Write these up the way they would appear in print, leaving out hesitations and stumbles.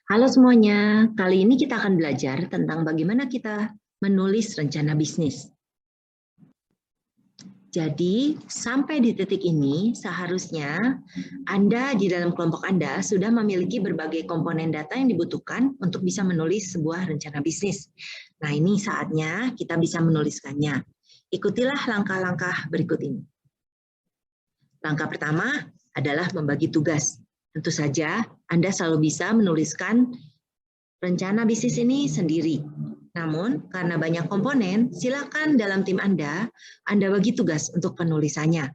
Halo semuanya, kali ini kita akan belajar tentang bagaimana kita menulis rencana bisnis. Jadi, sampai di titik ini, seharusnya Anda di dalam kelompok Anda sudah memiliki berbagai komponen data yang dibutuhkan untuk bisa menulis sebuah rencana bisnis. Nah, ini saatnya kita bisa menuliskannya. Ikutilah langkah-langkah berikut ini. Langkah pertama adalah membagi tugas. Tentu saja, Anda selalu bisa menuliskan rencana bisnis ini sendiri. Namun, karena banyak komponen, silakan dalam tim Anda bagi tugas untuk penulisannya.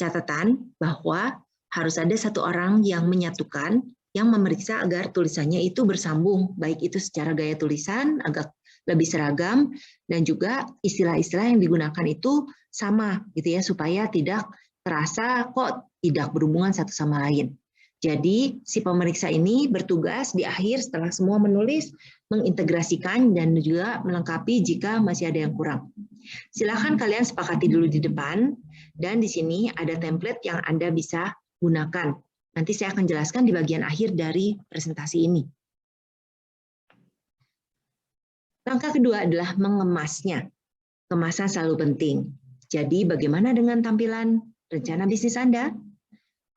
Catatan bahwa harus ada satu orang yang menyatukan, yang memeriksa agar tulisannya itu bersambung, baik itu secara gaya tulisan, agak lebih seragam, dan juga istilah-istilah yang digunakan itu sama, gitu ya, supaya tidak terasa kok tidak berhubungan satu sama lain. Jadi, si pemeriksa ini bertugas di akhir setelah semua menulis, mengintegrasikan dan juga melengkapi jika masih ada yang kurang. Silakan kalian sepakati dulu di depan, dan di sini ada template yang Anda bisa gunakan. Nanti saya akan jelaskan di bagian akhir dari presentasi ini. Langkah kedua adalah mengemasnya. Kemasan selalu penting. Jadi, bagaimana dengan tampilan rencana bisnis Anda?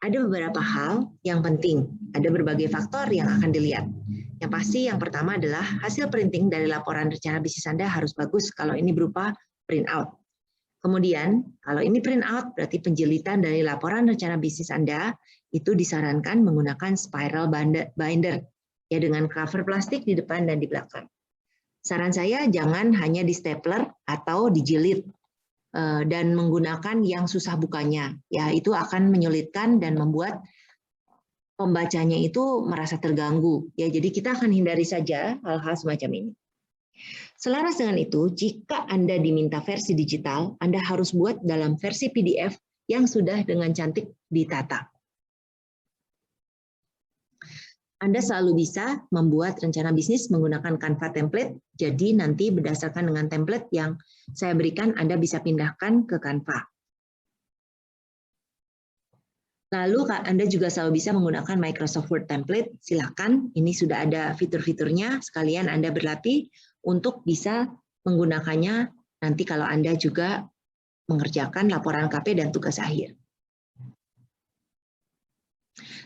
Ada beberapa hal yang penting, ada berbagai faktor yang akan dilihat. Yang pasti yang pertama adalah hasil printing dari laporan rencana bisnis Anda harus bagus kalau ini berupa print out. Kemudian, kalau ini print out berarti penjilitan dari laporan rencana bisnis Anda itu disarankan menggunakan spiral binder ya dengan cover plastik di depan dan di belakang. Saran saya jangan hanya di stapler atau dijilid dan menggunakan yang susah bukanya, ya itu akan menyulitkan dan membuat pembacanya itu merasa terganggu. Ya, jadi kita akan hindari saja hal-hal semacam ini. Selaras dengan itu, jika Anda diminta versi digital, Anda harus buat dalam versi PDF yang sudah dengan cantik ditata. Anda selalu bisa membuat rencana bisnis menggunakan Canva template, jadi nanti berdasarkan dengan template yang saya berikan, Anda bisa pindahkan ke Canva. Lalu Anda juga selalu bisa menggunakan Microsoft Word template, silakan, ini sudah ada fitur-fiturnya, sekalian Anda berlatih untuk bisa menggunakannya nanti kalau Anda juga mengerjakan laporan KP dan tugas akhir.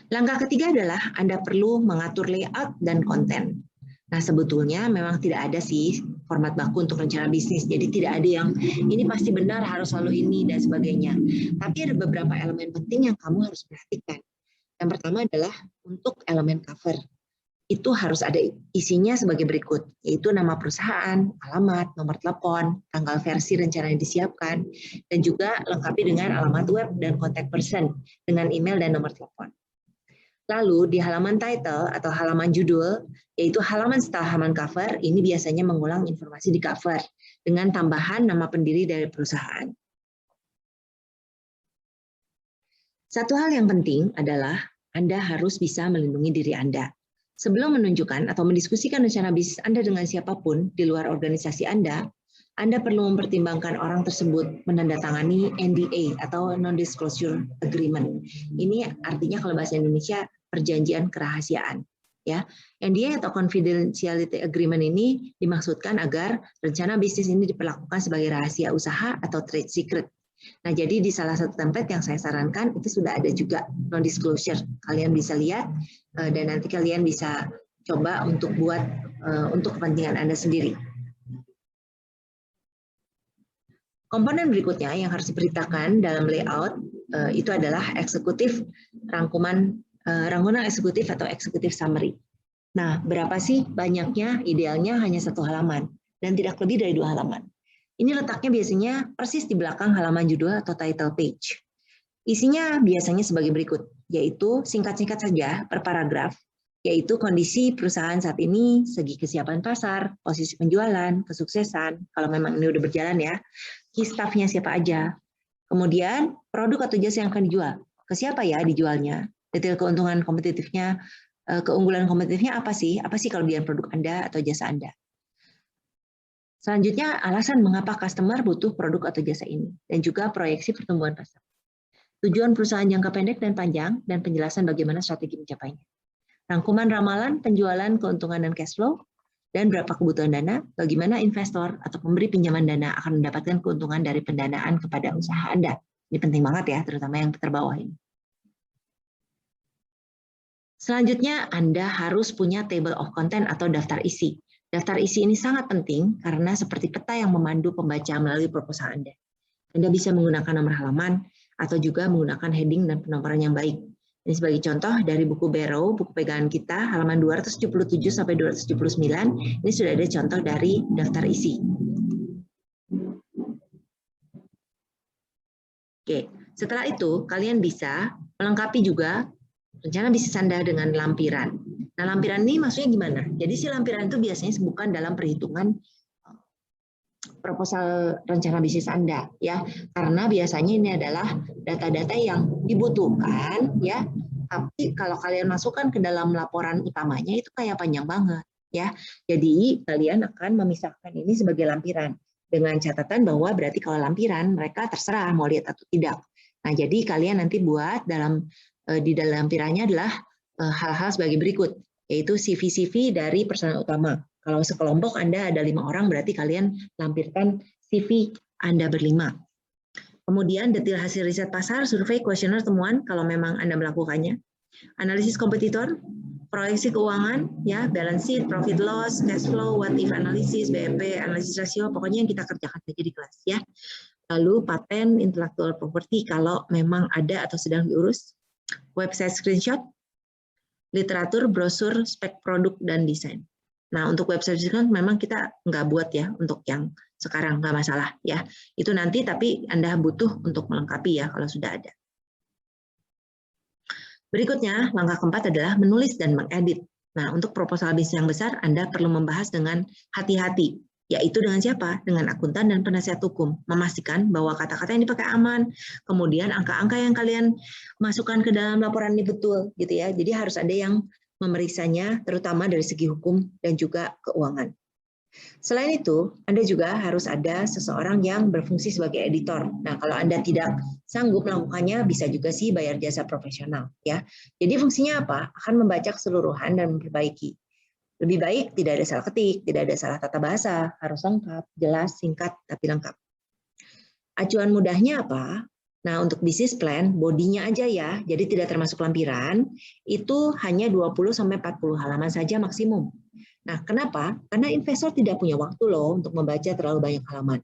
Langkah ketiga adalah Anda perlu mengatur layout dan konten. Nah, sebetulnya memang tidak ada sih format baku untuk rencana bisnis. Jadi tidak ada yang ini pasti benar harus selalu ini dan sebagainya. Tapi ada beberapa elemen penting yang kamu harus perhatikan. Yang pertama adalah untuk elemen cover. Itu harus ada isinya sebagai berikut, yaitu nama perusahaan, alamat, nomor telepon, tanggal versi rencana yang disiapkan, dan juga lengkapi dengan alamat web dan kontak person dengan email dan nomor telepon. Lalu di halaman title atau halaman judul, yaitu halaman setelah halaman cover, ini biasanya mengulang informasi di cover dengan tambahan nama pendiri dari perusahaan. Satu hal yang penting adalah Anda harus bisa melindungi diri Anda. Sebelum menunjukkan atau mendiskusikan rencana bisnis Anda dengan siapapun di luar organisasi Anda perlu mempertimbangkan orang tersebut menandatangani NDA atau Non-Disclosure Agreement. Ini artinya kalau bahasa Indonesia perjanjian kerahasiaan. Ya, NDA atau Confidentiality Agreement ini dimaksudkan agar rencana bisnis ini diperlakukan sebagai rahasia usaha atau trade secret. Nah, jadi di salah satu template yang saya sarankan itu sudah ada juga non-disclosure. Kalian bisa lihat dan nanti kalian bisa coba untuk buat untuk kepentingan Anda sendiri. Komponen berikutnya yang harus diberitakan dalam layout itu adalah eksekutif rangkuman eksekutif atau eksekutif summary. Nah, berapa sih banyaknya? Idealnya hanya satu halaman dan tidak lebih dari 2 halaman. Ini letaknya biasanya persis di belakang halaman judul atau title page. Isinya biasanya sebagai berikut, yaitu singkat-singkat saja per paragraf, yaitu kondisi perusahaan saat ini, segi kesiapan pasar, posisi penjualan, kesuksesan, kalau memang ini udah berjalan ya, key staff-nya siapa aja, kemudian produk atau jasa yang akan dijual, ke siapa ya dijualnya, detail keuntungan kompetitifnya, keunggulan kompetitifnya apa sih kelebihan produk Anda atau jasa Anda. Selanjutnya, alasan mengapa customer butuh produk atau jasa ini, dan juga proyeksi pertumbuhan pasar. Tujuan perusahaan jangka pendek dan panjang, dan penjelasan bagaimana strategi mencapainya. rangkuman ramalan, penjualan, keuntungan, dan cash flow, dan berapa kebutuhan dana, bagaimana investor atau pemberi pinjaman dana akan mendapatkan keuntungan dari pendanaan kepada usaha Anda. Ini penting banget ya, terutama yang terbawah ini. Selanjutnya, Anda harus punya table of content atau daftar isi. Daftar isi ini sangat penting karena seperti peta yang memandu pembaca melalui proposal Anda. Anda bisa menggunakan nomor halaman atau juga menggunakan heading dan penomoran yang baik. Ini sebagai contoh dari buku Barrow, buku pegangan kita, halaman 277 sampai 279, ini sudah ada contoh dari daftar isi. Oke, setelah itu kalian bisa melengkapi juga rencana bisnis Anda dengan lampiran. Nah, lampiran ini maksudnya gimana? Jadi si lampiran itu biasanya bukan dalam perhitungan proposal rencana bisnis Anda, ya, karena biasanya ini adalah data-data yang dibutuhkan, ya. Tapi kalau kalian masukkan ke dalam laporan utamanya itu kayak panjang banget, ya. Jadi kalian akan memisahkan ini sebagai lampiran dengan catatan bahwa berarti kalau lampiran mereka terserah mau lihat atau tidak. Nah, jadi kalian nanti buat di dalam lampirannya adalah hal-hal sebagai berikut, yaitu CV-CV dari personal utama. Kalau sekelompok Anda ada 5 orang, berarti kalian lampirkan CV Anda berlima. Kemudian detail hasil riset pasar, survei, kuesioner, temuan, kalau memang Anda melakukannya. Analisis kompetitor, proyeksi keuangan, ya, balance sheet, profit loss, cash flow, what if analysis, BEP, analisis rasio, pokoknya yang kita kerjakan saja di kelas, ya. Lalu paten, intellectual property, kalau memang ada atau sedang diurus. Website screenshot, literatur, brosur, spek produk, dan desain. Nah, untuk website screenshot memang kita nggak buat ya, untuk yang sekarang nggak masalah ya. Itu nanti, tapi Anda butuh untuk melengkapi ya, kalau sudah ada. Berikutnya, langkah keempat adalah menulis dan mengedit. Nah, untuk proposal bisnis yang besar, Anda perlu membahas dengan hati-hati. Yaitu dengan siapa? Dengan akuntan dan penasihat hukum. Memastikan bahwa kata-kata yang dipakai aman, kemudian angka-angka yang kalian masukkan ke dalam laporan ini betul, gitu ya. Jadi harus ada yang memeriksanya, terutama dari segi hukum dan juga keuangan. Selain itu, Anda juga harus ada seseorang yang berfungsi sebagai editor. Nah, kalau Anda tidak sanggup melakukannya, bisa juga sih bayar jasa profesional, ya. Jadi fungsinya apa? Akan membaca keseluruhan dan memperbaiki. Lebih baik tidak ada salah ketik, tidak ada salah tata bahasa, harus lengkap, jelas, singkat, tapi lengkap. Acuan mudahnya apa? Nah, untuk bisnis plan, bodinya aja ya, jadi tidak termasuk lampiran, itu hanya 20-40 halaman saja maksimum. Nah, kenapa? Karena investor tidak punya waktu loh untuk membaca terlalu banyak halaman.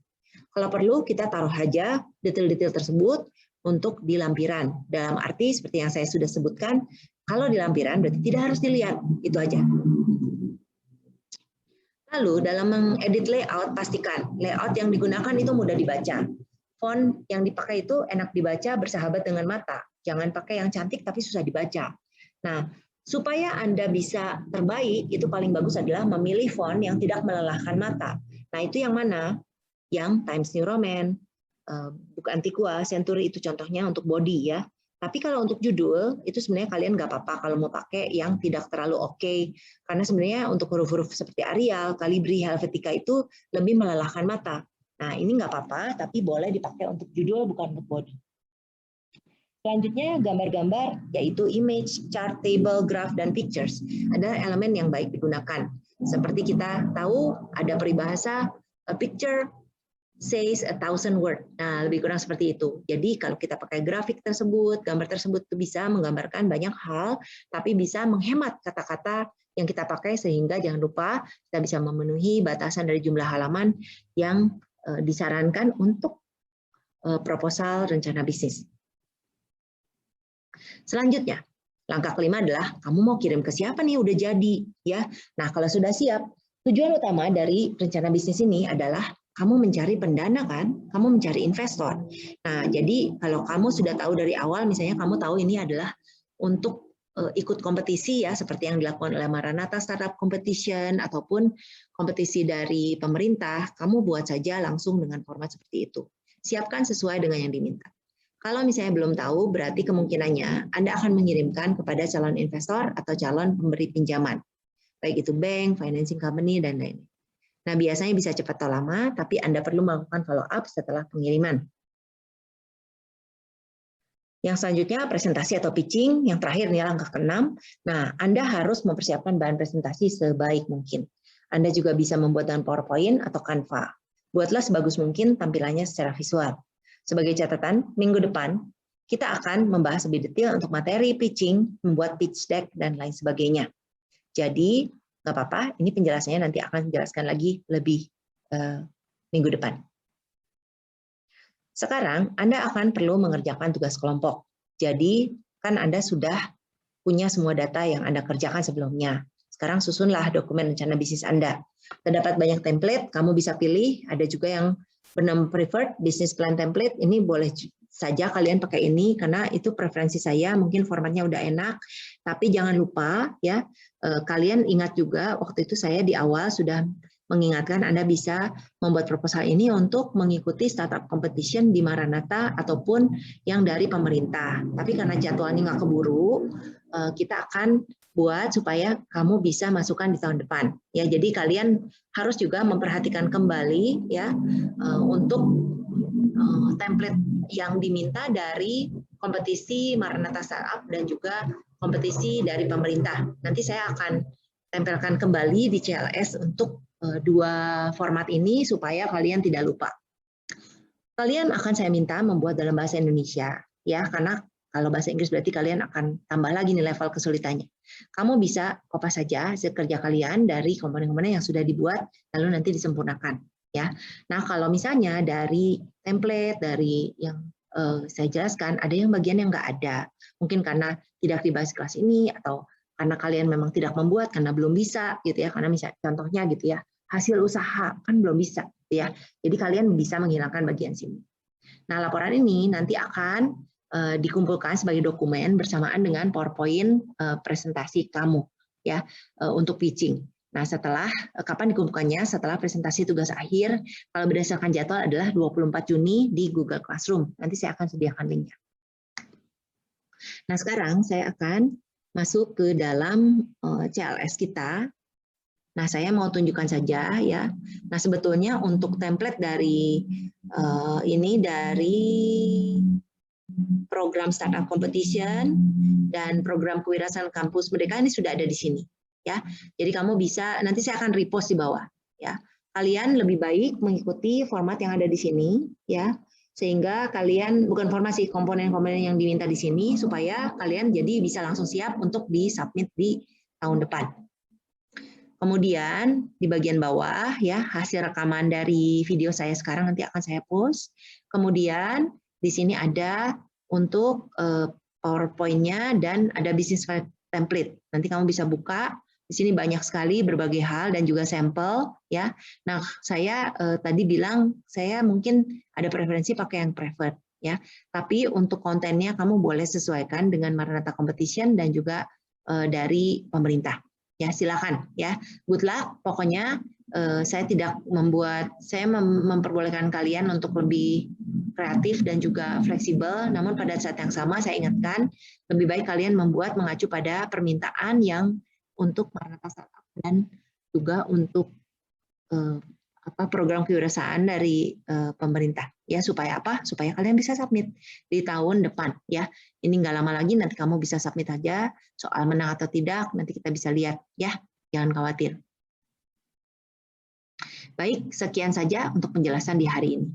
Kalau perlu, kita taruh aja detail-detail tersebut untuk di lampiran. Dalam arti, seperti yang saya sudah sebutkan, kalau di lampiran berarti tidak harus dilihat, itu aja. Lalu, dalam mengedit layout, pastikan layout yang digunakan itu mudah dibaca. Font yang dipakai itu enak dibaca, bersahabat dengan mata. Jangan pakai yang cantik tapi susah dibaca. Nah, supaya Anda bisa terbaik, itu paling bagus adalah memilih font yang tidak melelahkan mata. Nah, itu yang mana? Yang Times New Roman, buku Antiqua, Century, itu contohnya untuk body ya. Tapi kalau untuk judul, itu sebenarnya kalian nggak apa-apa kalau mau pakai yang tidak terlalu oke. Karena sebenarnya untuk huruf-huruf seperti Arial, Calibri, Helvetica itu lebih melelahkan mata. Nah, ini nggak apa-apa, tapi boleh dipakai untuk judul, bukan untuk body. Selanjutnya, gambar-gambar, yaitu image, chart, table, graph, dan pictures. Ada elemen yang baik digunakan. Seperti kita tahu, ada peribahasa, a picture says 1,000 word. Nah, lebih kurang seperti itu. Jadi, kalau kita pakai grafik tersebut, gambar tersebut itu bisa menggambarkan banyak hal, tapi bisa menghemat kata-kata yang kita pakai, sehingga jangan lupa kita bisa memenuhi batasan dari jumlah halaman yang disarankan untuk proposal rencana bisnis. Selanjutnya, langkah kelima adalah kamu mau kirim ke siapa nih, udah jadi ya. Nah, kalau sudah siap, tujuan utama dari rencana bisnis ini adalah kamu mencari pendana kan, kamu mencari investor. Nah, jadi kalau kamu sudah tahu dari awal, misalnya kamu tahu ini adalah untuk ikut kompetisi ya, seperti yang dilakukan oleh Maranatha Startup Competition ataupun kompetisi dari pemerintah, kamu buat saja langsung dengan format seperti itu. Siapkan sesuai dengan yang diminta. Kalau misalnya belum tahu, berarti kemungkinannya Anda akan mengirimkan kepada calon investor atau calon pemberi pinjaman, baik itu bank, financing company, dan lain-lain. Nah, biasanya bisa cepat atau lama, tapi Anda perlu melakukan follow up setelah pengiriman. Yang selanjutnya presentasi atau pitching, yang terakhir nih langkah ke-6. Nah, Anda harus mempersiapkan bahan presentasi sebaik mungkin. Anda juga bisa membuat dengan PowerPoint atau Canva. Buatlah sebagus mungkin tampilannya secara visual. Sebagai catatan, minggu depan kita akan membahas lebih detail untuk materi pitching, membuat pitch deck, dan lain sebagainya. Jadi, nggak apa-apa, ini penjelasannya nanti akan dijelaskan lagi lebih minggu depan. Sekarang Anda akan perlu mengerjakan tugas kelompok. Jadi, kan Anda sudah punya semua data yang Anda kerjakan sebelumnya. Sekarang susunlah dokumen rencana bisnis Anda. Terdapat banyak template, kamu bisa pilih. Ada juga yang bernama preferred business plan template. Ini boleh saja kalian pakai ini karena itu preferensi saya. Mungkin formatnya udah enak. Tapi jangan lupa ya, kalian ingat juga waktu itu saya di awal sudah mengingatkan Anda bisa membuat proposal ini untuk mengikuti startup competition di Maranatha ataupun yang dari pemerintah. Tapi karena jadwalnya nggak keburu, kita akan buat supaya kamu bisa masukkan di tahun depan. Ya, jadi kalian harus juga memperhatikan kembali ya untuk template yang diminta dari kompetisi Maranatha Startup dan juga kompetisi dari pemerintah. Nanti saya akan tempelkan kembali di CLS untuk dua format ini supaya kalian tidak lupa. Kalian akan saya minta membuat dalam bahasa Indonesia, ya, karena kalau bahasa Inggris berarti kalian akan tambah lagi nih level kesulitannya. Kamu bisa kopas saja hasil kerja kalian dari komponen-komponen yang sudah dibuat, lalu nanti disempurnakan. Ya, nah kalau misalnya dari template dari yang saya jelaskan, ada yang bagian yang nggak ada, mungkin karena tidak dibahas kelas ini atau karena kalian memang tidak membuat karena belum bisa, gitu ya. Karena misalnya contohnya gitu ya. Hasil usaha kan belum bisa ya. Jadi kalian bisa menghilangkan bagian sini. Nah, laporan ini nanti akan dikumpulkan sebagai dokumen bersamaan dengan PowerPoint presentasi kamu ya untuk pitching. Nah, setelah kapan dikumpulkannya? Setelah presentasi tugas akhir, kalau berdasarkan jadwal adalah 24 Juni di Google Classroom. Nanti saya akan sediakan linknya. Nah, sekarang saya akan masuk ke dalam CLS kita. Nah, saya mau tunjukkan saja ya. Nah, sebetulnya untuk template dari ini dari program Startup Competition dan program Kewirausahaan Kampus Merdeka ini sudah ada di sini ya. Jadi kamu bisa, nanti saya akan repost di bawah ya. Kalian lebih baik mengikuti format yang ada di sini ya. Sehingga kalian bukan formasi komponen-komponen yang diminta di sini supaya kalian jadi bisa langsung siap untuk disubmit di tahun depan. Kemudian di bagian bawah ya hasil rekaman dari video saya sekarang nanti akan saya post. Kemudian di sini ada untuk PowerPoint-nya dan ada business template. Nanti kamu bisa buka. Di sini banyak sekali berbagai hal dan juga sampel ya. Nah, saya tadi bilang saya mungkin ada preferensi pakai yang preferred ya. Tapi untuk kontennya kamu boleh sesuaikan dengan Maranatha Competition dan juga dari pemerintah. Ya, silakan ya. Good luck. Pokoknya saya tidak membuat, saya memperbolehkan kalian untuk lebih kreatif dan juga fleksibel. Namun pada saat yang sama saya ingatkan lebih baik kalian membuat mengacu pada permintaan yang untuk Maranatha Startup dan juga untuk program kewirausahaan dari pemerintah ya, supaya apa? Supaya kalian bisa submit di tahun depan ya. Ini nggak lama lagi, nanti kamu bisa submit aja. Soal menang atau tidak nanti kita bisa lihat ya. Jangan khawatir. Baik, sekian saja untuk penjelasan di hari ini.